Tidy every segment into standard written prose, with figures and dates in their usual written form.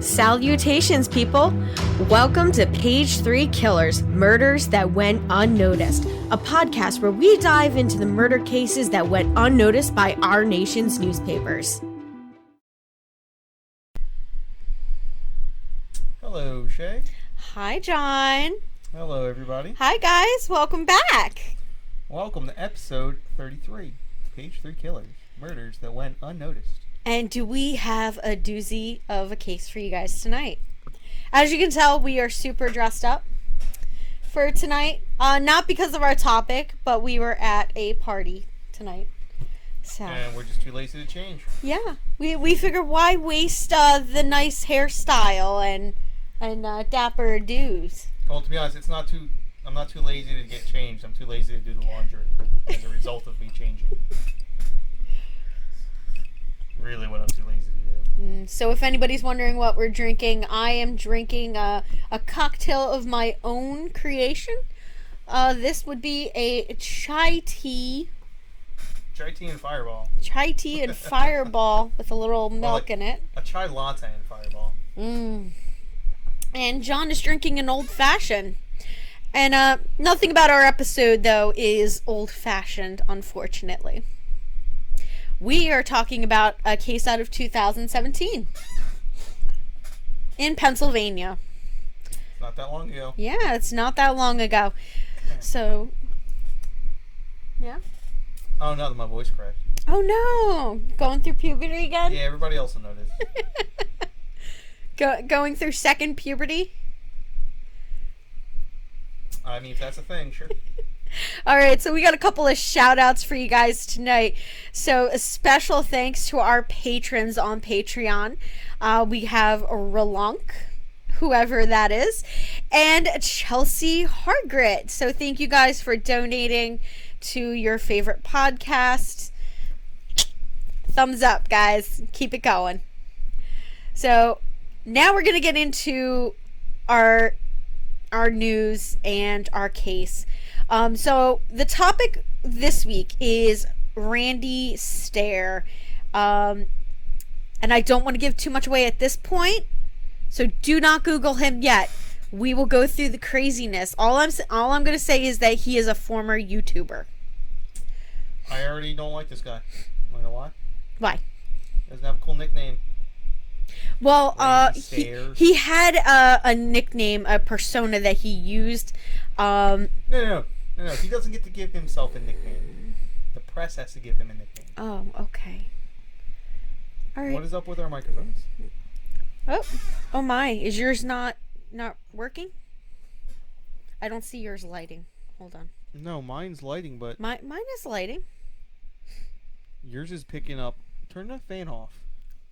Salutations, people! Welcome to Page 3 Killers, Murders That Went Unnoticed, a podcast where we dive into the murder cases that went unnoticed by our nation's newspapers. Hello, Shay. Hi, John. Hello, everybody. Hi, guys. Welcome back. Welcome to episode 33, Page 3 Killers, Murders That Went Unnoticed. And do we have a doozy of a case for you guys tonight? As you can tell, we are super dressed up for tonight. Not because of our topic, but we were at a party tonight. So. And we're just too lazy to change. Yeah. We figured why waste the nice hairstyle and dapper dudes. Well, to be honest, I'm not too lazy to get changed. I'm too lazy to do the laundry as a result of me changing. Really what I'm too lazy to do. So if anybody's wondering what we're drinking, I am drinking a cocktail of my own creation. This would be a chai tea. Chai tea and fireball. Chai tea and fireball with a little milk in it. A chai latte and fireball. And John is drinking an old fashioned. And nothing about our episode, though, is old fashioned, unfortunately. We are talking about a case out of 2017 in Pennsylvania. It's not that long ago. Yeah, it's not that long ago. So, yeah. Oh, no, my voice cracked. Oh, no. Going through puberty again? Yeah, everybody else will notice. Going through second puberty? I mean, if that's a thing, sure. All right, so we got a couple of shout outs for you guys tonight. So a special thanks to our patrons on Patreon. We have Ralulk, whoever that is, and Chelsea Hargrett. So thank you guys for donating to your favorite podcast. Thumbs up, guys. Keep it going. So now we're going to get into our news and our case. So the topic this week is Randy Stair. And I don't want to give too much away at this point, so do not Google him yet. We will go through the craziness. All I'm going to say is that he is a former YouTuber. I already don't like this guy. You know why? Why? He doesn't have a cool nickname. Well, he had a nickname, a persona that he used. No. He doesn't get to give himself a nickname. The press has to give him a nickname. Oh, okay. All right. What is up with our microphones? Oh my! Is yours not working? I don't see yours lighting. Hold on. No, mine's lighting, but mine is lighting. Yours is picking up. Turn the fan off.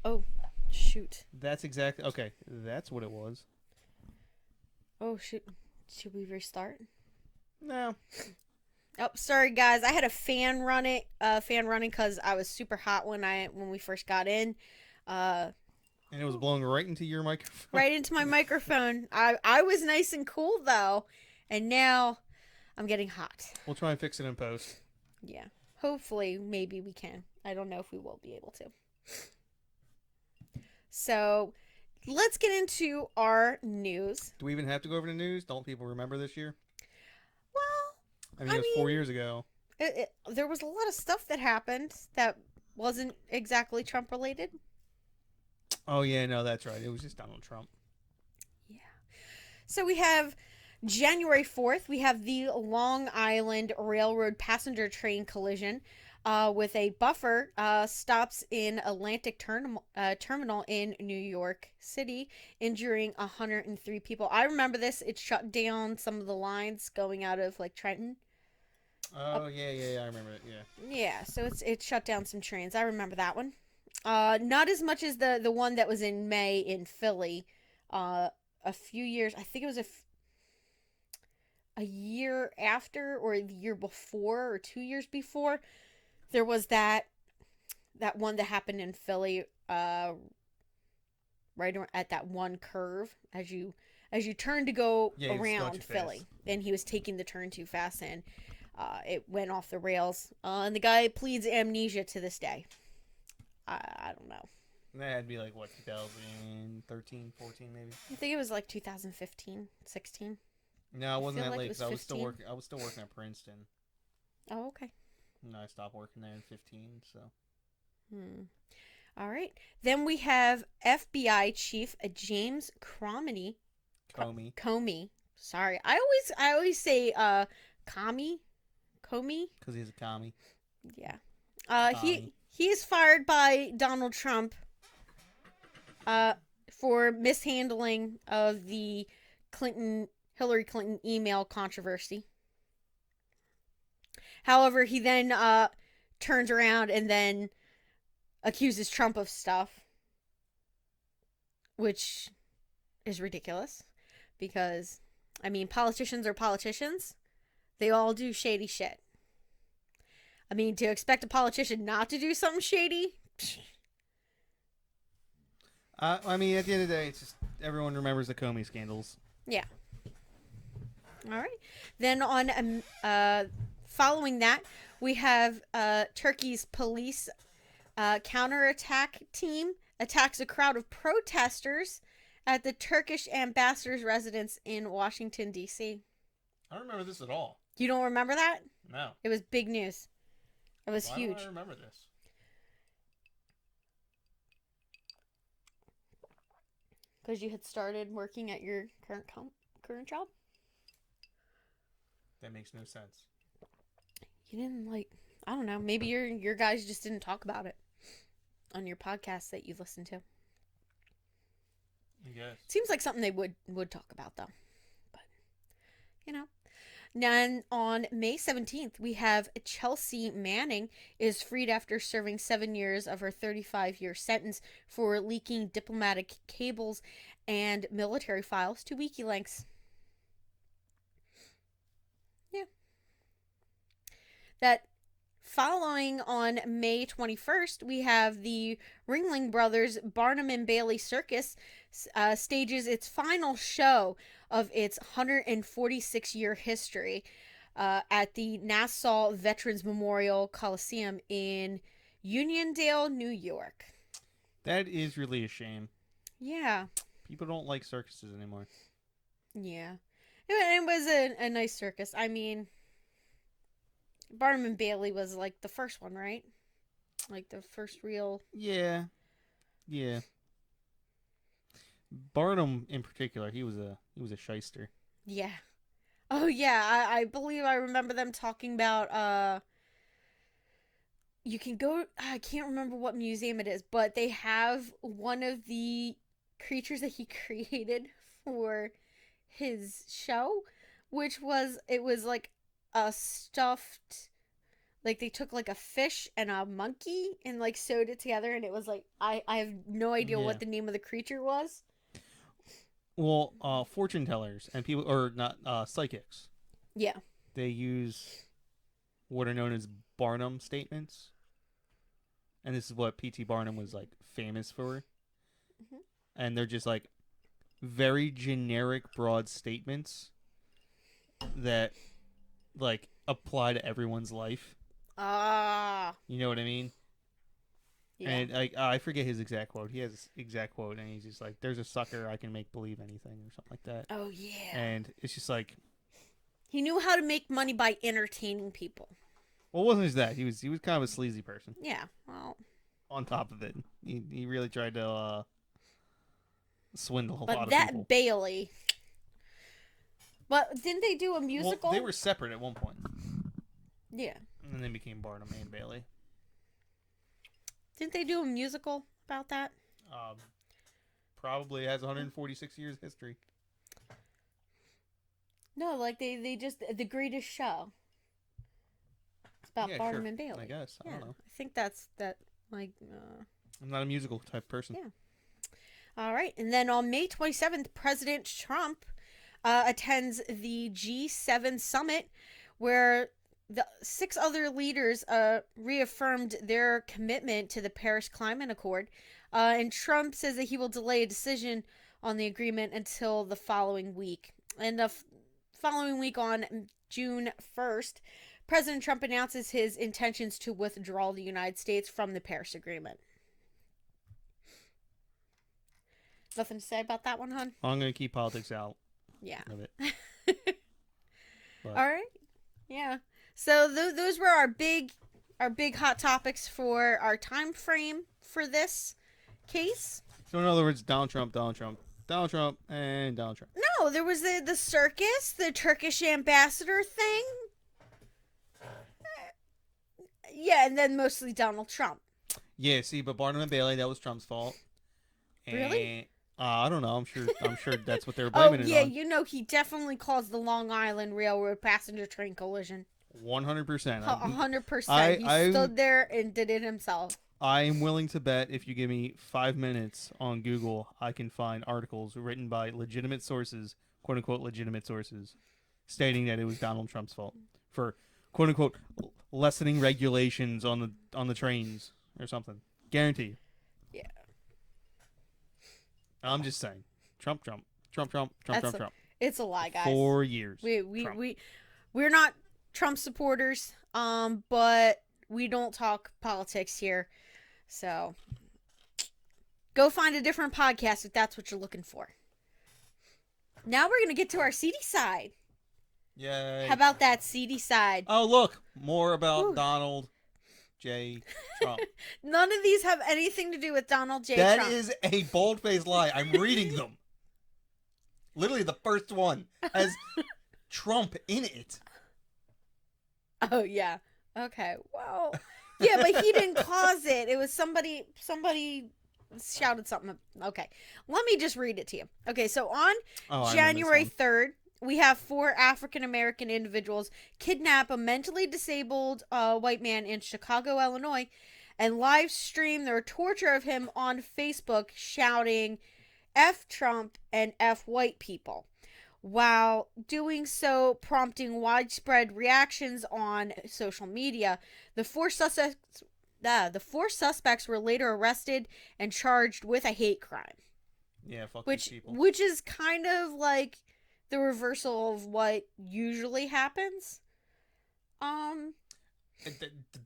Oh, shoot. That's exactly okay. That's what it was. Oh shoot! Should we restart? No. Oh, sorry guys. I had a fan running because I was super hot when we first got in. And it was blowing right into your microphone. Right into my microphone. I was nice and cool though, and now I'm getting hot. We'll try and fix it in post. Yeah. Hopefully, maybe we can. I don't know if we will be able to. So, let's get into our news. Do we even have to go over the news? Don't people remember this year? Well, I mean, it was 4 years ago. There was a lot of stuff that happened that wasn't exactly Trump related. Oh, yeah, no, that's right. It was just Donald Trump. Yeah. So we have January 4th, we have the Long Island Railroad passenger train collision with a buffer stops in Atlantic Terminal in New York City, injuring 103 people. I remember this. It shut down some of the lines going out of like Trenton. Oh, yeah, I remember it, yeah. Yeah, so it shut down some trains. I remember that one. Not as much as the one that was in May in Philly. A few years, I think it was a year after or the year before or 2 years before. There was that one that happened in Philly, right at that one curve as you turn to go around Philly, and he was taking the turn too fast, and it went off the rails. And the guy pleads amnesia to this day. I don't know. That had to be like, what, 2013, 14 maybe? I think it was like 2015, 16. No, it wasn't feel that like late it was because I 15. I was still working at Princeton. Oh, okay. And I stopped working there in 15, so. All right. Then we have FBI Chief James Comey. Sorry. I always say Comey. Because he's a commie. Yeah. Commie. He is fired by Donald Trump for mishandling of the Hillary Clinton email controversy. However, he then turns around and then accuses Trump of stuff, which is ridiculous because, I mean, politicians are politicians. They all do shady shit. I mean, to expect a politician not to do something shady? I mean, at the end of the day, it's just everyone remembers the Comey scandals. Yeah. All right. Then on following that, we have Turkey's police counterattack team attacks a crowd of protesters at the Turkish ambassador's residence in Washington, D.C. I don't remember this at all. You don't remember that? No. It was big news. It was Why huge. don't I remember this? Because you had started working at your current job? That makes no sense. You didn't I don't know, maybe your guys just didn't talk about it on your podcast that you listened to. I guess. Seems like something they would talk about though. But you know. Then on May 17th, we have Chelsea Manning is freed after serving 7 years of her 35-year sentence for leaking diplomatic cables and military files to WikiLeaks. Yeah. That following on May 21st, we have the Ringling Brothers Barnum and Bailey Circus stages its final show of its 146-year history at the Nassau Veterans Memorial Coliseum in Uniondale, New York. That is really a shame. Yeah. People don't like circuses anymore. Yeah. It was a nice circus. I mean, Barnum and Bailey was like the first one, right? Like the first real. Yeah. Yeah. Barnum in particular, he was a shyster. Yeah. Oh yeah, I believe I remember them talking about you can go, I can't remember what museum it is, but they have one of the creatures that he created for his show, which was like a stuffed, like they took like a fish and a monkey and like sewed it together, and it was like I have no idea what the name of the creature was. Well, fortune tellers and people, or not, psychics. Yeah. They use what are known as Barnum Statements. And this is what P.T. Barnum was, like, famous for. Mm-hmm. And they're just, like, very generic, broad statements that, like, apply to everyone's life. Ah. You know what I mean? Yeah. And I forget his exact quote. He has this exact quote, and he's just like, "There's a sucker I can make believe anything," or something like that. Oh yeah. And it's just like he knew how to make money by entertaining people. Well, it wasn't just that. He was kind of a sleazy person. Yeah. Well. On top of it, he really tried to swindle a lot of people. But that Bailey. But didn't they do a musical? Well, they were separate at one point. Yeah. And then they became Barnum and Bailey. Didn't they do a musical about that? Probably has 146 years history. No, like they just The Greatest Show. It's about Barnum and Bailey. I guess. I don't know. I think that's that. Like. I'm not a musical type person. Yeah. All right, and then on May 27th, President Trump attends the G7 summit, where the 6 other leaders reaffirmed their commitment to the Paris Climate Accord. And Trump says that he will delay a decision on the agreement until the following week. And the following week, on June 1st, President Trump announces his intentions to withdraw the United States from the Paris Agreement. Nothing to say about that one, hon? I'm going to keep politics out Yeah. of it. All right. Yeah. So those were our big hot topics for our time frame for this case. So in other words, Donald Trump, Donald Trump, Donald Trump, and Donald Trump. No, there was the circus, the Turkish ambassador thing. Yeah, and then mostly Donald Trump. Yeah, see, but Barnum and Bailey, that was Trump's fault. And, Really? I don't know. I'm sure that's what they were blaming it on. You know, he definitely caused the Long Island Railroad passenger train collision. 100%. 100%. He stood there and did it himself. I am willing to bet if you give me 5 minutes on Google, I can find articles written by legitimate sources, quote unquote legitimate sources, stating that it was Donald Trump's fault for quote unquote lessening regulations on the trains or something. Guarantee. Yeah. I'm just saying. Trump. It's a lie, guys. 4 years. We're not Trump supporters, but we don't talk politics here. So go find a different podcast if that's what you're looking for. Now we're going to get to our seedy side. Yay. How about that seedy side? Oh, look. More about Donald J. Trump. None of these have anything to do with Donald J. That Trump. is a bold-faced lie. I'm reading them. Literally, the first one has Trump in it. Oh, yeah. Okay. Well, yeah, but he didn't cause it. It was somebody shouted something. Okay. Let me just read it to you. Okay, so on January 3rd, we have 4 African-American individuals kidnap a mentally disabled white man in Chicago, Illinois, and live stream their torture of him on Facebook, shouting F Trump and F white people, while doing so prompting widespread reactions on social media. The 4 suspects were later arrested and charged with a hate crime. Yeah, fuck these people. Which is kind of like the reversal of what usually happens. The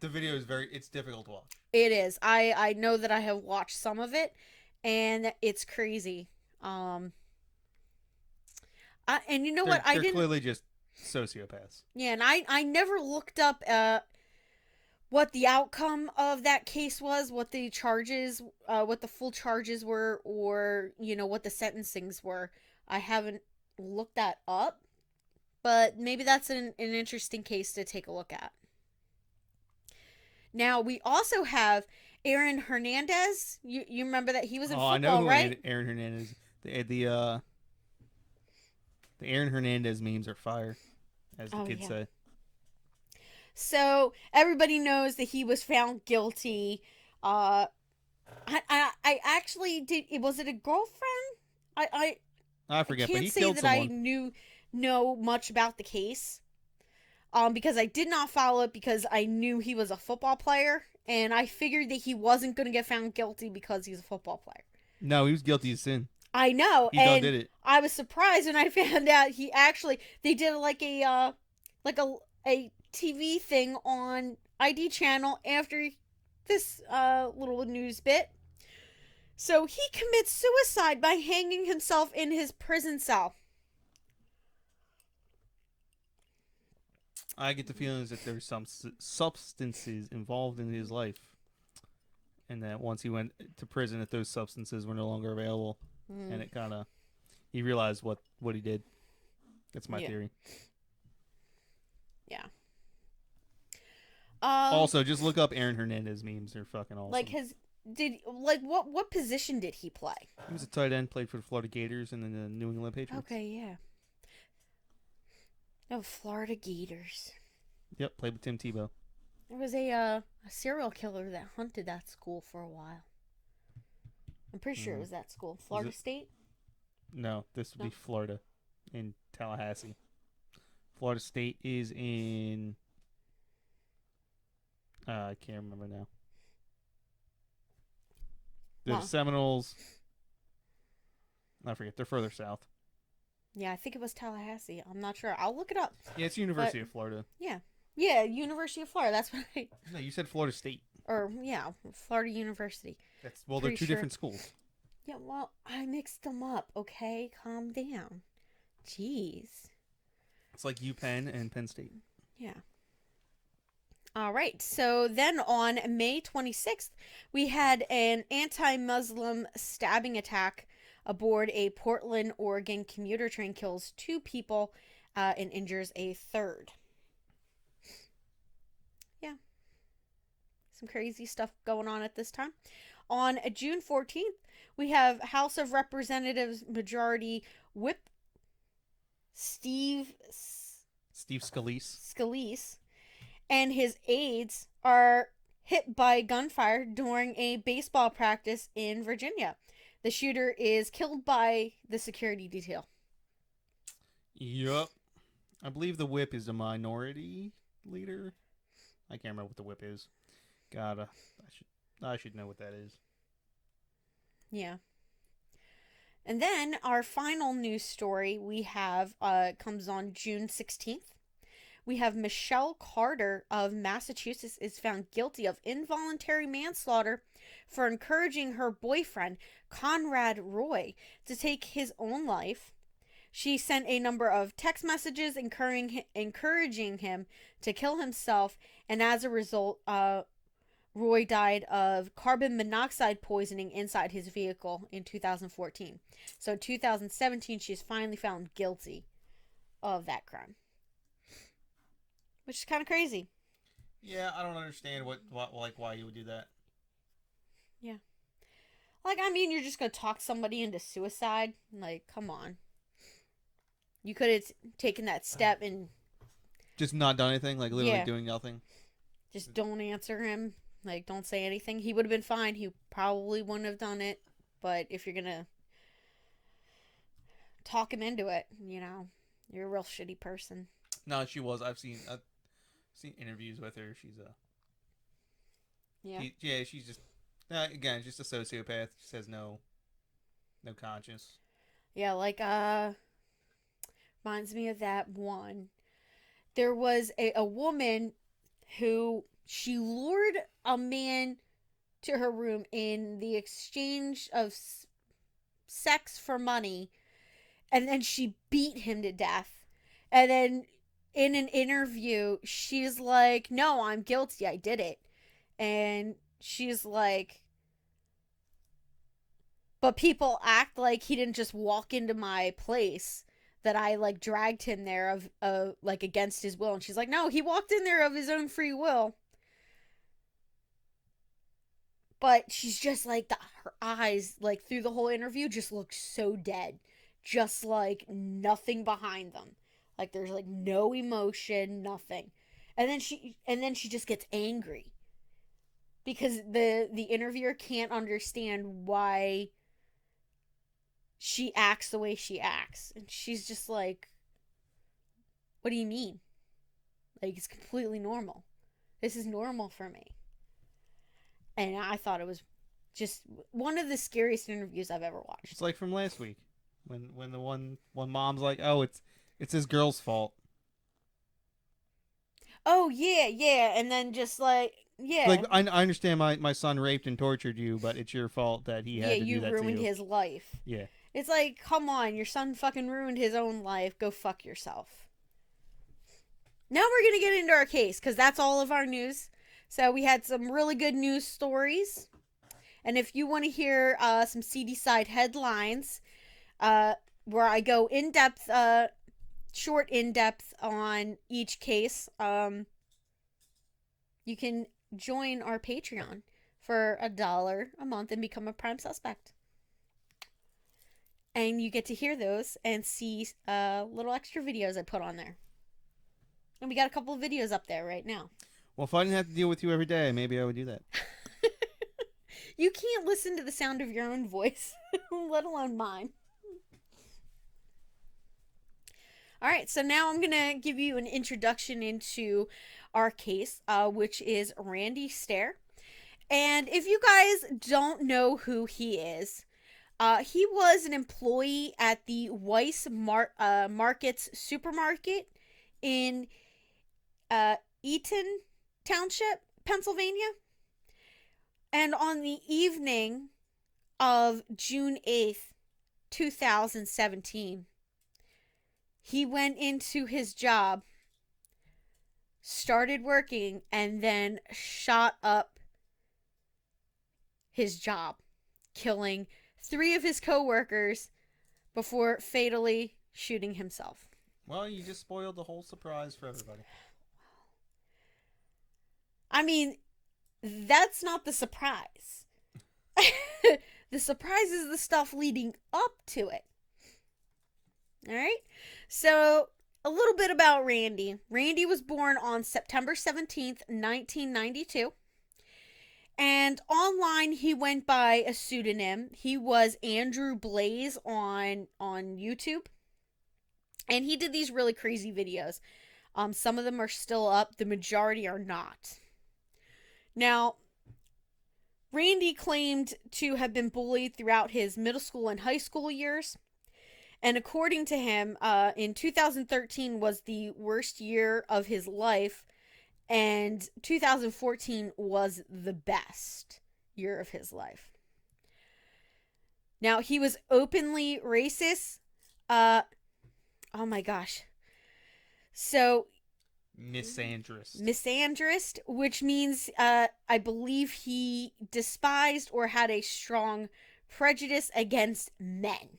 video is it's difficult to watch. It is. I know that I have watched some of it, and it's crazy. And you know what? They're clearly just sociopaths. Yeah, and I never looked up what the outcome of that case was, what the charges, what the full charges were, or what the sentencings were. I haven't looked that up, but maybe that's an interesting case to take a look at. Now we also have Aaron Hernandez. You remember that he was in football, I know who right? Aaron Hernandez. The Aaron Hernandez memes are fire, as the kids say. So everybody knows that he was found guilty. I actually did. Was it a girlfriend? I forget, but he can't killed say that someone. I know much about the case. Because I did not follow it because I knew he was a football player, and I figured that he wasn't going to get found guilty because he's a football player. No, he was guilty of sin. I know, He and did it. I was surprised when I found out they did like a TV thing on ID channel after this little news bit. So he commits suicide by hanging himself in his prison cell. I get the feelings that there's some substances involved in his life, and that once he went to prison, that those substances were no longer available, and it kind of he realized what he did. That's my theory. Yeah. Also, just look up Aaron Hernandez memes; they're fucking awesome. What position did he play? He was a tight end, played for the Florida Gators and then the New England Patriots. Okay, yeah. No, Florida Gators. Yep, played with Tim Tebow. There was a serial killer that hunted that school for a while. I'm pretty sure it was that school. Florida State? No, this would be Florida, in Tallahassee. Florida State is in... I can't remember now. The Seminoles... I forget, they're further south. Yeah, I think it was Tallahassee. I'm not sure. I'll look it up. Yeah, it's University of Florida. Yeah. Yeah, University of Florida. That's what I... No, you said Florida State. Or, yeah, Florida University. They're two different schools. Yeah, well, I mixed them up, okay? Calm down. Jeez. It's like UPenn and Penn State. Yeah. All right. So then on May 26th, we had an anti-Muslim stabbing attack aboard a Portland, Oregon commuter train, kills 2 people and injures a third. Yeah. Some crazy stuff going on at this time. On June 14th, we have House of Representatives Majority Whip Steve Scalise and his aides are hit by gunfire during a baseball practice in Virginia. The shooter is killed by the security detail. Yup. I believe the whip is a minority leader. I can't remember what the whip is. God, I should know what that is. Yeah. And then our final news story we have comes on June 16th. We have Michelle Carter of Massachusetts is found guilty of involuntary manslaughter for encouraging her boyfriend, Conrad Roy, to take his own life. She sent a number of text messages encouraging him to kill himself, and as a result, Roy died of carbon monoxide poisoning inside his vehicle in 2014. So in 2017, she's finally found guilty of that crime. Which is kind of crazy. Yeah, I don't understand why you would do that. Yeah. Like, I mean, you're just going to talk somebody into suicide? Like, come on. You could have taken that step and... Just not done anything? Like, literally doing nothing? Just don't answer him. Like, don't say anything. He would have been fine. He probably wouldn't have done it. But if you're going to talk him into it, you know, you're a real shitty person. No, she was. I've seen interviews with her. She's a... Yeah. She's just... again, just a sociopath. She has no conscience. Yeah, like, reminds me of that one. There was a woman who... She lured a man to her room in the exchange of sex for money, and then she beat him to death. And then in an interview, she's like, "No, I'm guilty. I did it." And she's like, "But people act like he didn't just walk into my place, that I like dragged him there of like against his will." And she's like, "No, he walked in there of his own free will." But she's just like, her eyes, like, through the whole interview just look so dead. Just like nothing behind them. Like, there's like no emotion, nothing. And then she just gets angry. Because the interviewer can't understand why she acts the way she acts. And she's just like, "What do you mean? Like, it's completely normal. This is normal for me." And I thought it was just one of the scariest interviews I've ever watched. It's like from last week, when the one mom's like, "Oh, it's his girl's fault." Oh yeah, and then just like Like, I understand my son raped and tortured you, but it's your fault that he had to do that to you. You ruined his life. Yeah. It's like, come on, your son fucking ruined his own life. Go fuck yourself. Now we're gonna get into our case because that's all of our news. So we had some really good news stories. And if you want to hear some seedy side headlines, where I go in-depth, short in-depth on each case, you can join our Patreon for $1 a month and become a prime suspect. And you get to hear those and see little extra videos I put on there. And we got a couple of videos up there right now. Well, if I didn't have to deal with you every day, maybe I would do that. You can't listen to the sound of your own voice, let alone mine. All right, so now I'm going to give you an introduction into our case, which is Randy Stair. And if you guys don't know who he is, he was an employee at the Weiss Markets supermarket in Eaton Township, Pennsylvania. And on the evening of June 8th, 2017, he went into his job, started working, and then shot up his job, killing 3 of his coworkers before fatally shooting himself. Well, you just spoiled the whole surprise for everybody. I mean, that's not the surprise. The surprise is the stuff leading up to it. Alright? So, a little bit about Randy. Randy was born on September 17th, 1992. And online, he went by a pseudonym. He was Andrew Blaze on YouTube. And he did these really crazy videos. Some of them are still up. The majority are not. Now, Randy claimed to have been bullied throughout his middle school and high school years. And according to him, in 2013 was the worst year of his life. And 2014 was the best year of his life. Now, he was openly racist. Oh my gosh. So, misandrist, which means I believe he despised or had a strong prejudice against men.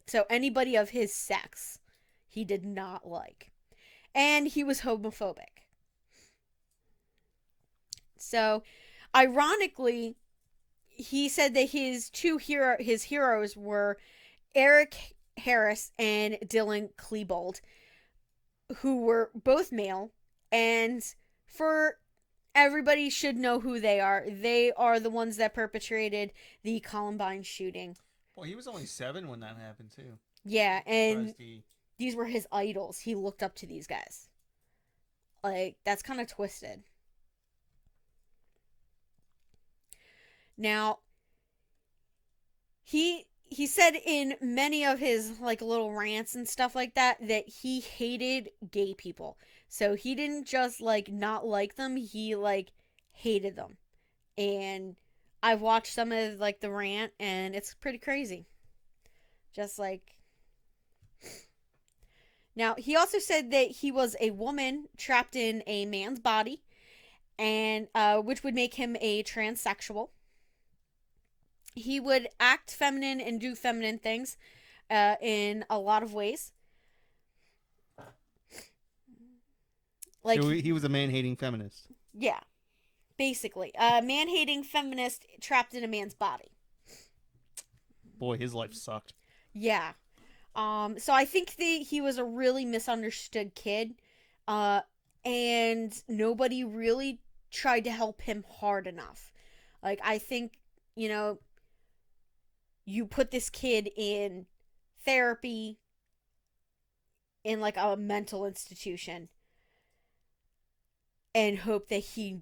So anybody of his sex he did not like. And he was homophobic. So, ironically, he said that his heroes were Eric Harris and Dylan Klebold, who were both male, and for everybody should know who they are. They are the ones that perpetrated the Columbine shooting. Well, he was only 7 when that happened, too. Yeah, and these were his idols. He looked up to these guys. Like, that's kind of twisted. Now, he said in many of his like little rants and stuff like that he hated gay people. So he didn't just like not like them, he like hated them. And I've watched some of like the rant and it's pretty crazy. Just like, now he also said that he was a woman trapped in a man's body, and which would make him a transsexual. He would act feminine and do feminine things in a lot of ways. Like, so he was a man-hating feminist. Yeah, basically. A man-hating feminist trapped in a man's body. Boy, his life sucked. Yeah. So I think that he was a really misunderstood kid. And nobody really tried to help him hard enough. Like, I think, you know, you put this kid in therapy in like a mental institution and hope that he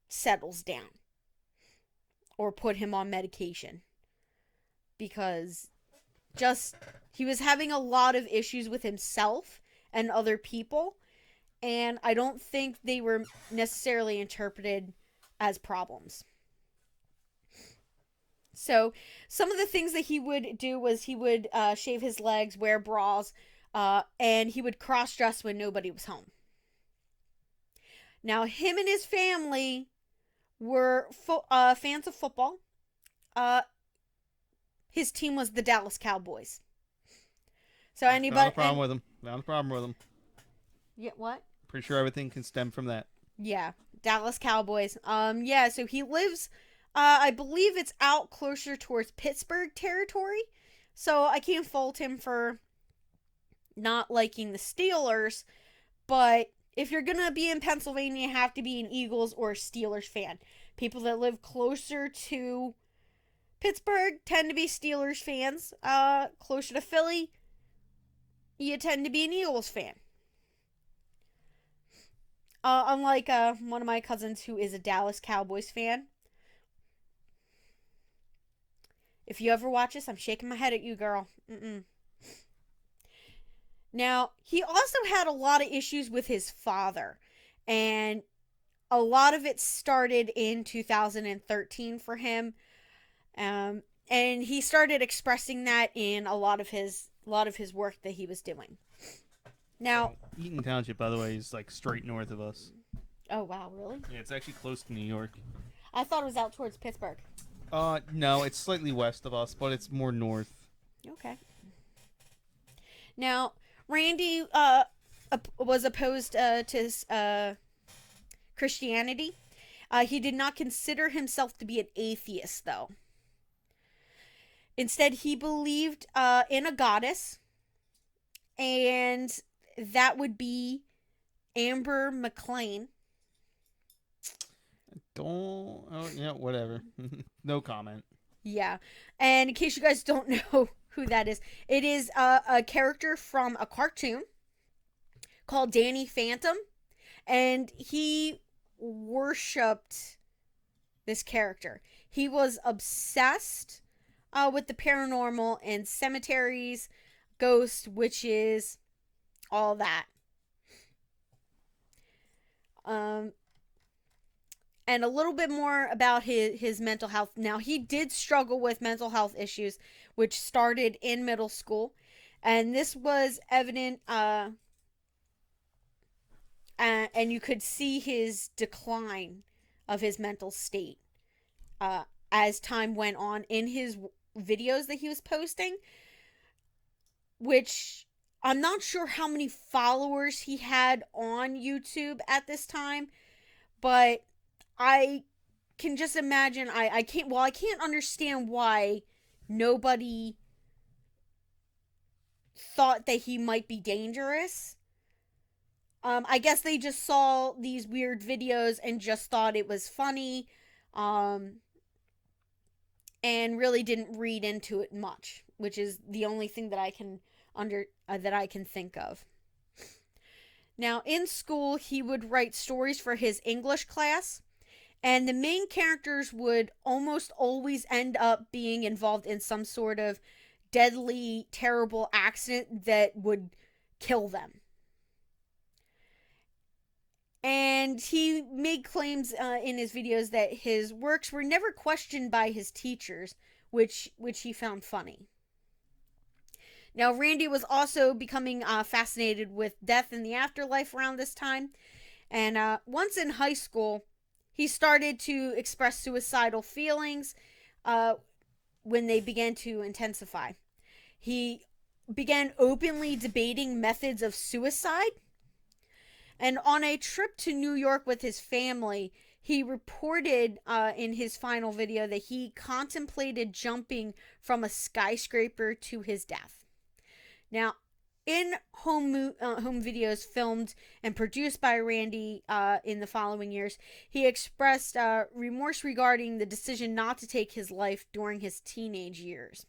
settles down, or put him on medication, because just he was having a lot of issues with himself and other people, and I don't think they were necessarily interpreted as problems. So, some of the things that he would do was he would shave his legs, wear bras, and he would cross-dress when nobody was home. Now, him and his family were fans of football. His team was the Dallas Cowboys. So, anybody... Found a problem with him. Yeah, what? Pretty sure everything can stem from that. Yeah, Dallas Cowboys. Yeah, so he lives... I believe it's out closer towards Pittsburgh territory. So I can't fault him for not liking the Steelers. But if you're going to be in Pennsylvania, you have to be an Eagles or Steelers fan. People that live closer to Pittsburgh tend to be Steelers fans. Closer to Philly, you tend to be an Eagles fan. Unlike one of my cousins who is a Dallas Cowboys fan. If you ever watch this, I'm shaking my head at you, girl. Now, he also had a lot of issues with his father. And a lot of it started in 2013 for him. And he started expressing that in a lot of his work that he was doing. Now, Eaton Township, by the way, is like straight north of us. oh wow, really? Yeah, it's actually close to New York. I thought it was out towards Pittsburgh. No, it's slightly west of us, but it's more north. Okay. Now, Randy was opposed to Christianity. He did not consider himself to be an atheist, though. Instead, he believed in a goddess, and that would be Amber McLean. Whatever. No comment. Yeah. And in case you guys don't know who that is, it is a character from a cartoon called Danny Phantom, and he worshipped this character. He was obsessed with the paranormal and cemeteries, ghosts, witches, all that. And a little bit more about his mental health. Now, he did struggle with mental health issues, which started in middle school. And this was evident, and you could see his decline of his mental state as time went on in his videos that he was posting, which I'm not sure how many followers he had on YouTube at this time, but I can just imagine. I can't understand why nobody thought that he might be dangerous. I guess they just saw these weird videos and just thought it was funny, and really didn't read into it much, which is the only thing that I can think of. Now, in school, he would write stories for his English class, and the main characters would almost always end up being involved in some sort of deadly, terrible accident that would kill them. And he made claims in his videos that his works were never questioned by his teachers, which he found funny. Now, Randy was also becoming fascinated with death and the afterlife around this time. And once in high school, he started to express suicidal feelings when they began to intensify. He began openly debating methods of suicide. And on a trip to New York with his family, he reported in his final video that he contemplated jumping from a skyscraper to his death. Now, in home videos filmed and produced by Randy in the following years, he expressed remorse regarding the decision not to take his life during his teenage years.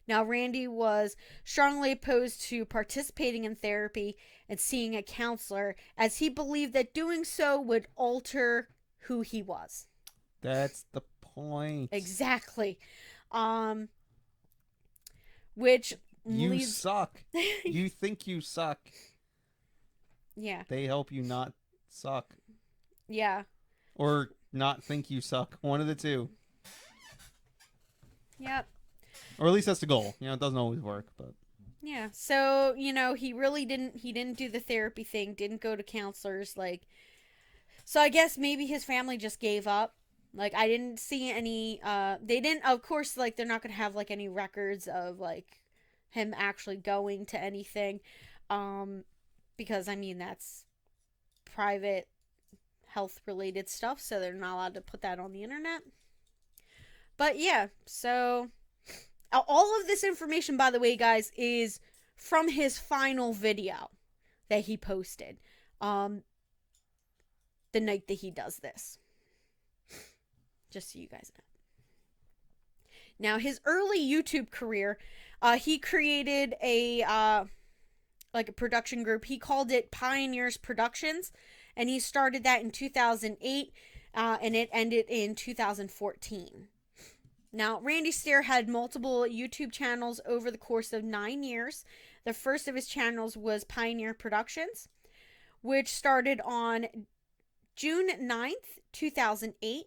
Now, Randy was strongly opposed to participating in therapy and seeing a counselor, as he believed that doing so would alter who he was. That's the point. Exactly. Which you suck. You think you suck. Yeah. They help you not suck. Yeah. Or not think you suck. One of the two. Yep. Or at least that's the goal. It doesn't always work, but yeah. So, he really didn't do the therapy thing, didn't go to counselors, so I guess maybe his family just gave up. I didn't see any they didn't, of course, they're not going to have any records of him actually going to anything, because that's private health related stuff, so they're not allowed to put that on the internet. But yeah, so all of this information, by the way, guys, is from his final video that he posted the night that he does this. Just so you guys know. Now, his early YouTube career, he created a production group. He called it Pioneers Productions, and he started that in 2008, and it ended in 2014. Now, Randy Stair had multiple YouTube channels over the course of 9 years. The first of his channels was Pioneer Productions, which started on June 9th, 2008.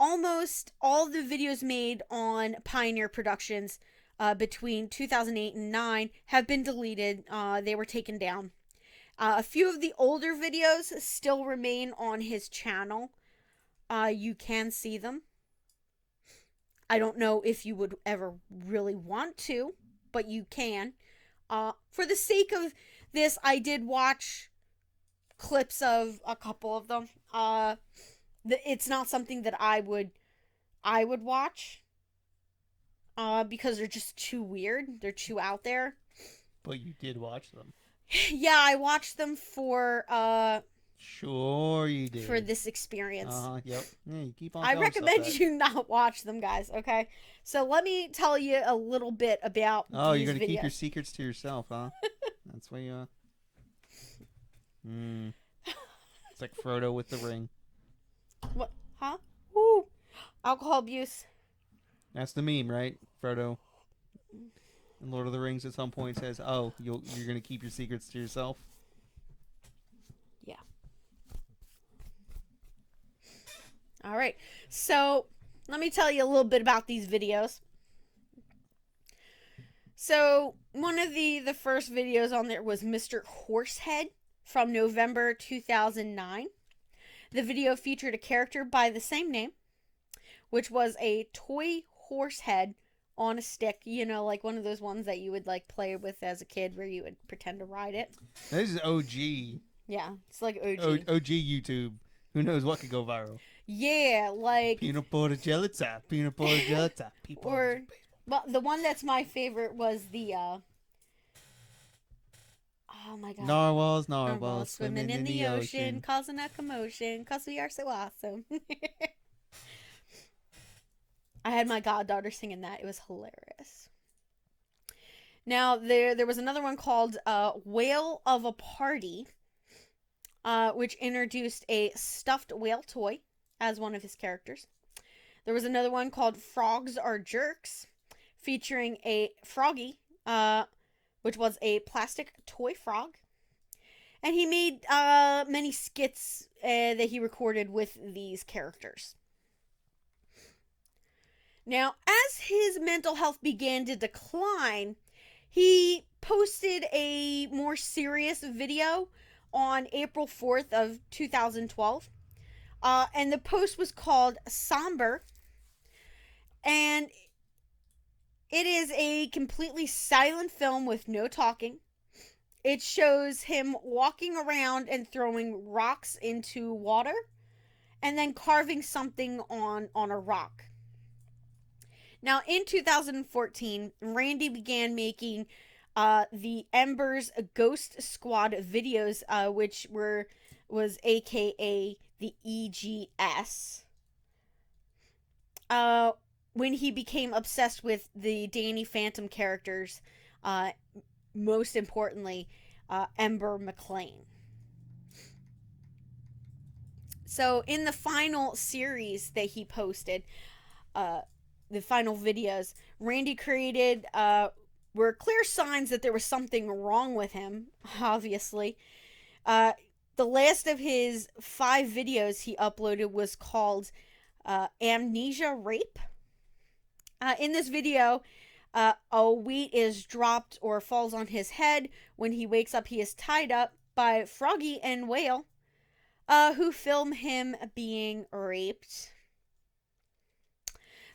almost all the videos made on Pioneer Productions between 2008 and 9 have been deleted. They were taken down. A few of the older videos still remain on his channel. You can see them. I don't know if you would ever really want to, but you can. For the sake of this, I did watch clips of a couple of them. It's not something that I would watch. Because they're just too weird. They're too out there. But you did watch them. Yeah, I watched them for Sure you did. for this experience. Yep. Yeah, you keep on. I recommend you not watch them, guys. Okay, so let me tell you a little bit about. Oh, these you're gonna videos. keep your secrets to yourself, huh? That's why you. It's like Frodo with the ring. What? Huh? Woo! Alcohol abuse. That's the meme, right? Frodo in Lord of the Rings at some point says, "Oh, you're gonna keep your secrets to yourself." Yeah. All right. So let me tell you a little bit about these videos. So one of the first videos on there was Mr. Horsehead from November 2009. The video featured a character by the same name, which was a toy horse head on a stick, you know, like one of those ones that you would like play with as a kid where you would pretend to ride it. This is OG. Yeah, it's like OG. OG YouTube. Who knows what could go viral? Yeah, like Peanut butter jelly top. Peanut butter jelly top. or well, the one that's my favorite was the oh my god. Narwhals swimming in the ocean, causing a commotion, cause we are so awesome. I had my goddaughter singing that. It was hilarious. Now, there was another one called Whale of a Party, which introduced a stuffed whale toy as one of his characters. There was another one called Frogs Are Jerks, featuring a froggy, which was a plastic toy frog. And he made many skits that he recorded with these characters. Now, as his mental health began to decline, he posted a more serious video on April 4th of 2012. And the post was called Somber. And it is a completely silent film with no talking. It shows him walking around and throwing rocks into water and then carving something on a rock. Now, in 2014, Randy began making the Embers Ghost Squad videos, which was AKA the EGS. When he became obsessed with the Danny Phantom characters, most importantly, Ember McLean. So, in the final series that he posted, the final videos, Randy created were clear signs that there was something wrong with him, obviously. The last of his 5 videos he uploaded was called Amnesia Rape. In this video, a wheat is dropped or falls on his head. When he wakes up, he is tied up by Froggy and Whale, who film him being raped.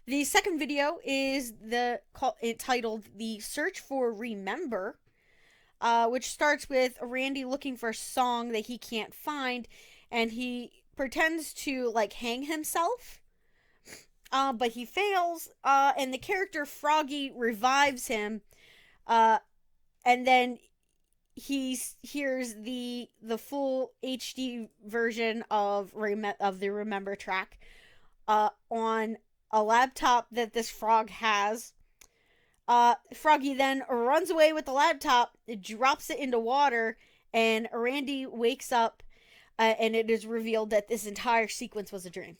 The second video is entitled The Search for Remember, which starts with Randy looking for a song that he can't find, and he pretends to like hang himself, but he fails, and the character Froggy revives him, and then he hears the full HD version of the Remember track on a laptop that this frog has. Froggy then runs away with the laptop, drops it into water, and Randy wakes up, and it is revealed that this entire sequence was a dream.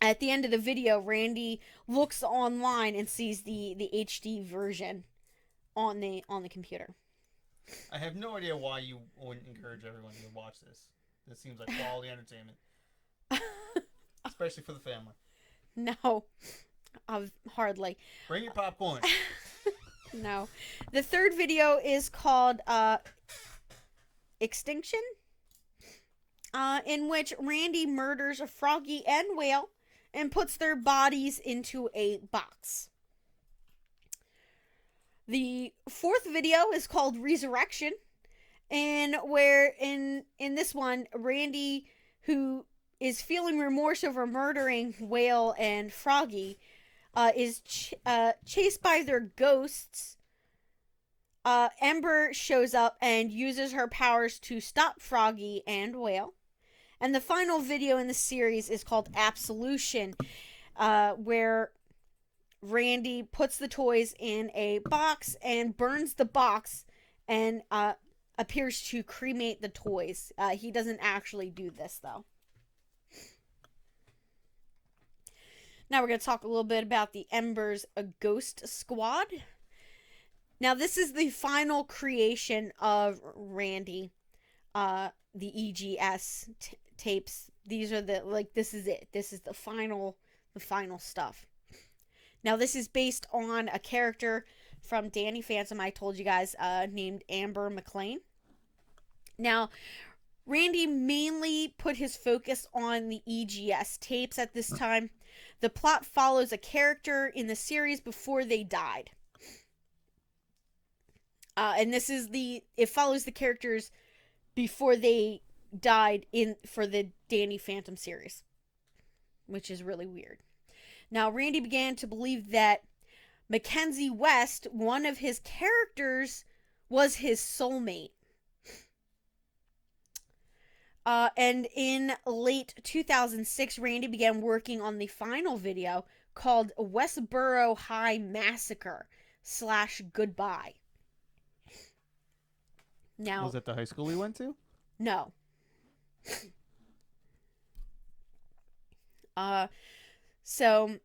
At the end of the video, Randy looks online and sees the HD version on the computer. I have no idea why you wouldn't encourage everyone to watch this. This seems like quality entertainment. especially for the family. No, hardly. Bring your popcorn. No. The third video is called Extinction, in which Randy murders a froggy and whale and puts their bodies into a box. The fourth video is called Resurrection, and where in this one, Randy, who is feeling remorse over murdering Whale and Froggy, is chased by their ghosts. Ember shows up and uses her powers to stop Froggy and Whale. And the final video in the series is called Absolution, where Randy puts the toys in a box and burns the box and appears to cremate the toys. He doesn't actually do this, though. Now we're going to talk a little bit about the Ember's Ghost Squad. Now this is the final creation of Randy, the EGS tapes. These are this is it. This is the final stuff. Now this is based on a character from Danny Phantom, I told you guys, named Amber McLean. Now, Randy mainly put his focus on the EGS tapes at this time. The plot follows a character in the series before they died. And it follows the characters before they died for the Danny Phantom series, which is really weird. Now, Randy began to believe that Mackenzie West, one of his characters, was his soulmate. And in late 2006, Randy began working on the final video called Westboro High Massacre / Goodbye. Now, was that the high school we went to? No. So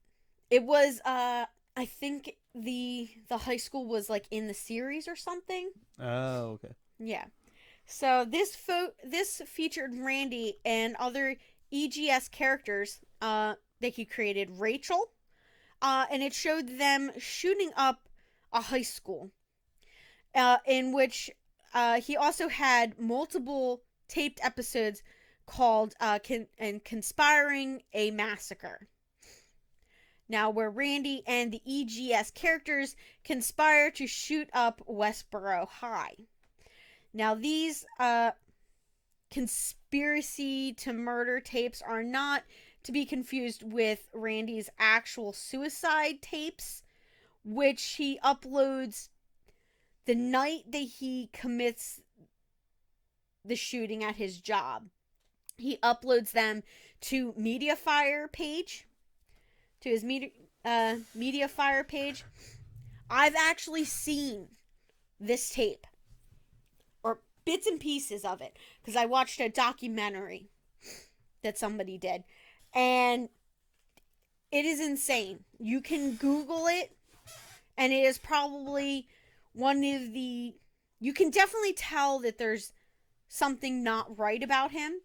it was I think the high school was like in the series or something. Oh, okay. Yeah. So this featured Randy and other EGS characters that he created, Rachel, and it showed them shooting up a high school, in which he also had multiple taped episodes called Conspiring a Massacre. Now, where Randy and the EGS characters conspire to shoot up Westboro High. Now, these conspiracy to murder tapes are not to be confused with Randy's actual suicide tapes, which he uploads the night that he commits the shooting at his job. He uploads them to Mediafire page, to his Mediafire page. I've actually seen this tape, or bits and pieces of it, because I watched a documentary that somebody did, and it is insane. You can Google it, and it is probably one of the... You can definitely tell that there's something not right about him.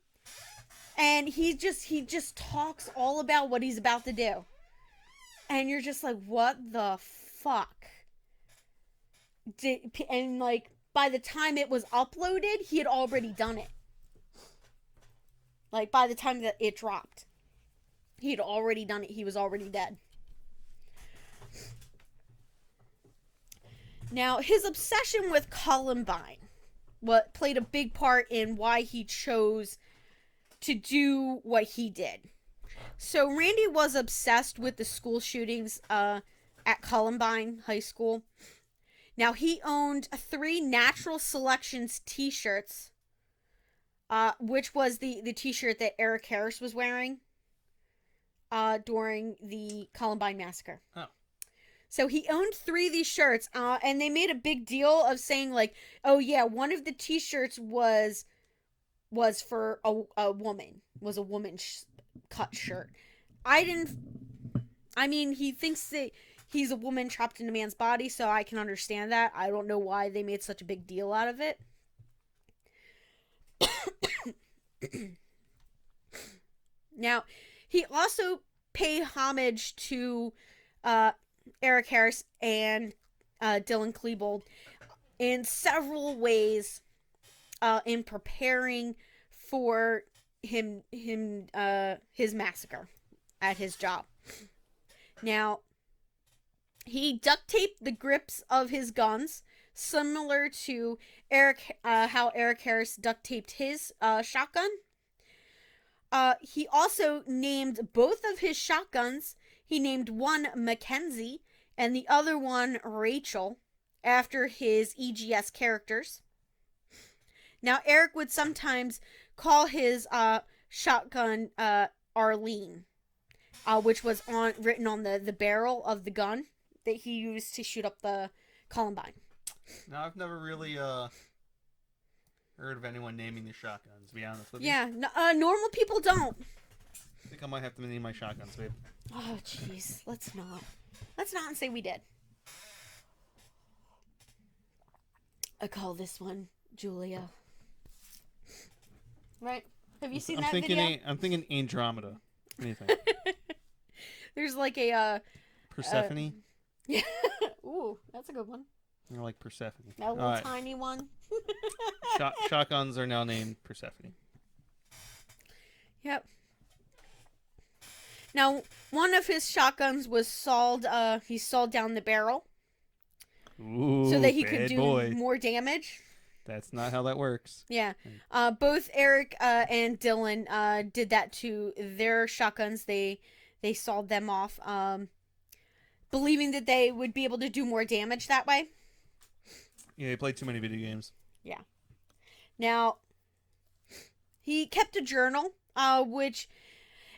And he just talks all about what he's about to do. And you're just like, what the fuck? And like, by the time it was uploaded, he had already done it. Like, by the time that it dropped, he had already done it. He was already dead. Now, his obsession with Columbine played a big part in why he chose to do what he did. So Randy was obsessed with the school shootings at Columbine High School. Now, he owned 3 Natural Selections t-shirts, which was the t-shirt that Eric Harris was wearing during the Columbine Massacre. Oh. So he owned 3 of these shirts, and they made a big deal of saying, like, oh yeah, one of the t-shirts was for a woman, was a woman's cut shirt. He thinks that he's a woman trapped in a man's body, so I can understand that. I don't know why they made such a big deal out of it. Now, He also paid homage to Eric Harris and Dylan Klebold in several ways in preparing for his massacre at his job. Now, he duct taped the grips of his guns, similar to how Eric Harris duct taped his shotgun. He also named both of his shotguns. He named one Mackenzie and the other one Rachel, after his EGS characters. Now, Eric would sometimes call his shotgun Arlene, which was written on the barrel of the gun that he used to shoot up the Columbine. Now, I've never really heard of anyone naming their shotguns, to be honest with you. Yeah, normal people don't. I think I might have to name my shotguns, babe. Oh, jeez. Let's not say we did. I call this one Julia. Right? Have you seen that video? I'm thinking Andromeda. What do you think? There's like a... Persephone? Yeah. Ooh, that's a good one. I like Persephone. That little tiny one. Shotguns are now named Persephone. Yep. Now, one of his shotguns was sawed. He sawed down the barrel. Ooh, so that he could do boy. more damage. That's not how that works. Yeah. Both Eric and Dylan did that to their shotguns. They sawed them off, believing that they would be able to do more damage that way. Yeah, he played too many video games. Yeah. Now, he kept a journal, in which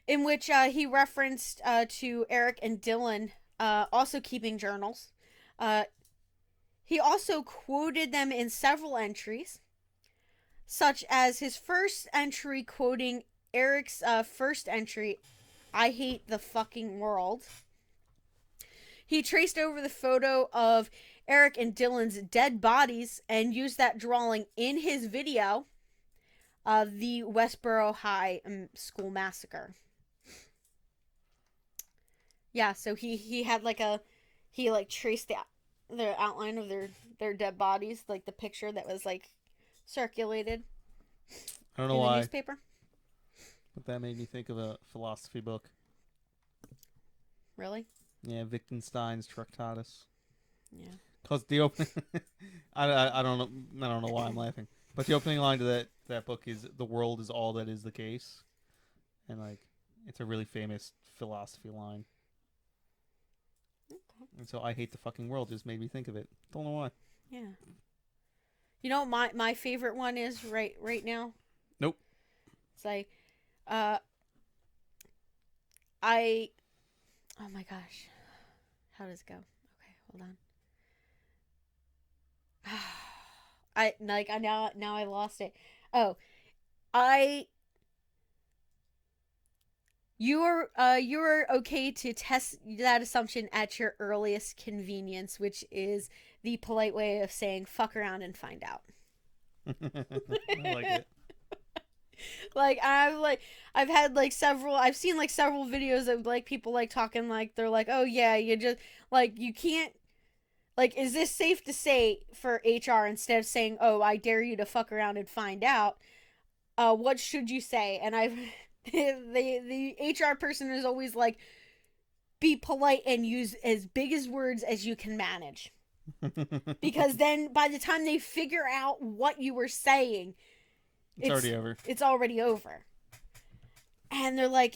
he referenced to Eric and Dylan also keeping journals. He also quoted them in several entries, such as his first entry quoting Eric's first entry, "I hate the fucking world." He traced over the photo of Eric and Dylan's dead bodies and used that drawing in his video, the Westboro High School Massacre. Yeah, so he had he traced the outline of their dead bodies, like the picture that was circulated. I don't know in why. The newspaper. But that made me think of a philosophy book. Really? Yeah, Wittgenstein's Tractatus. Yeah. Because the opening, I don't know why I'm laughing, but the opening line to that book is "The world is all that is the case," and it's a really famous philosophy line. Okay. And so "I hate the fucking world" just made me think of it. Don't know why. Yeah. You know what my favorite one is right now? Nope. It's oh my gosh. How does it go? Okay, hold on. Now I lost it. Oh, you're okay to test that assumption at your earliest convenience, which is the polite way of saying fuck around and find out. I like it. I've seen several videos of people talking they're oh yeah, you just you can't is this safe to say for HR instead of saying, oh, I dare you to fuck around and find out, what should you say? And the HR person is always be polite and use as big as words as you can manage. Because then by the time they figure out what you were saying, it's already over. It's already over. And they're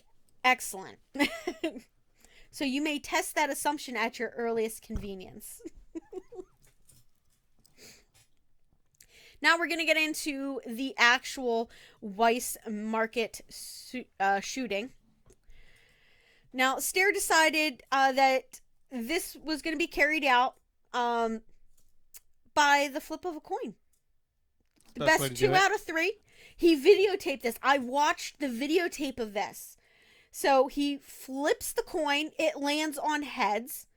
excellent. So you may test that assumption at your earliest convenience. Now we're going to get into the actual Weiss Market shooting. Now, Stair decided that this was going to be carried out by the flip of a coin. The best 2 out of 3. He videotaped this. I watched the videotape of this. So he flips the coin. It lands on heads,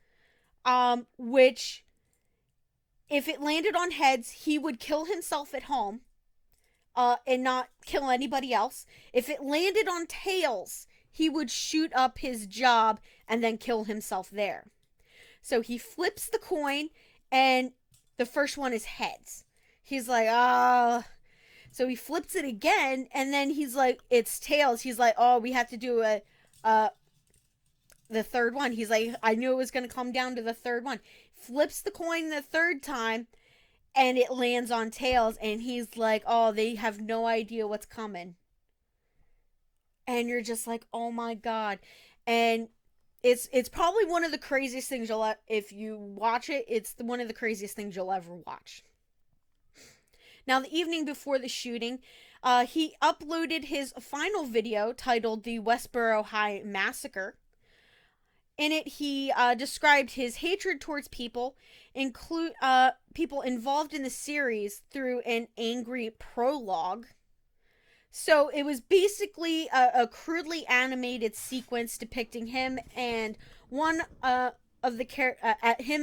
which, if it landed on heads, he would kill himself at home and not kill anybody else. If it landed on tails, he would shoot up his job and then kill himself there. So he flips the coin, and the first one is heads. He's like, ah. So he flips it again, and then he's like, it's tails. He's like, oh, we have to do the third one. He's like, I knew it was going to come down to the third one. Flips the coin the third time, and it lands on tails, and he's like, oh, they have no idea what's coming. And you're just like, oh my God. And it's probably one of the craziest things if you watch it, it's one of the craziest things you'll ever watch. Now, the evening before the shooting, he uploaded his final video titled The Westboro High Massacre. In it, he described his hatred towards people involved in the series through an angry prologue. So it was basically a crudely animated sequence depicting him and him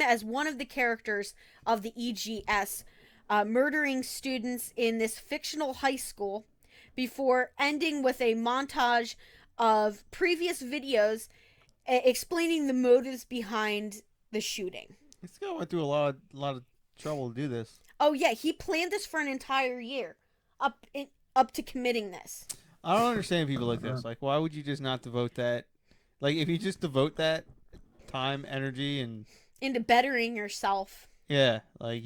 as one of the characters of the EGS, murdering students in this fictional high school, before ending with a montage of previous videos explaining the motives behind the shooting. This guy went through a lot of trouble to do this. Oh yeah, he planned this for an entire year, up to committing this. I don't understand people like this. Like, why would you just not devote that? Like, if you just devote that time, energy, and into bettering yourself. Yeah, like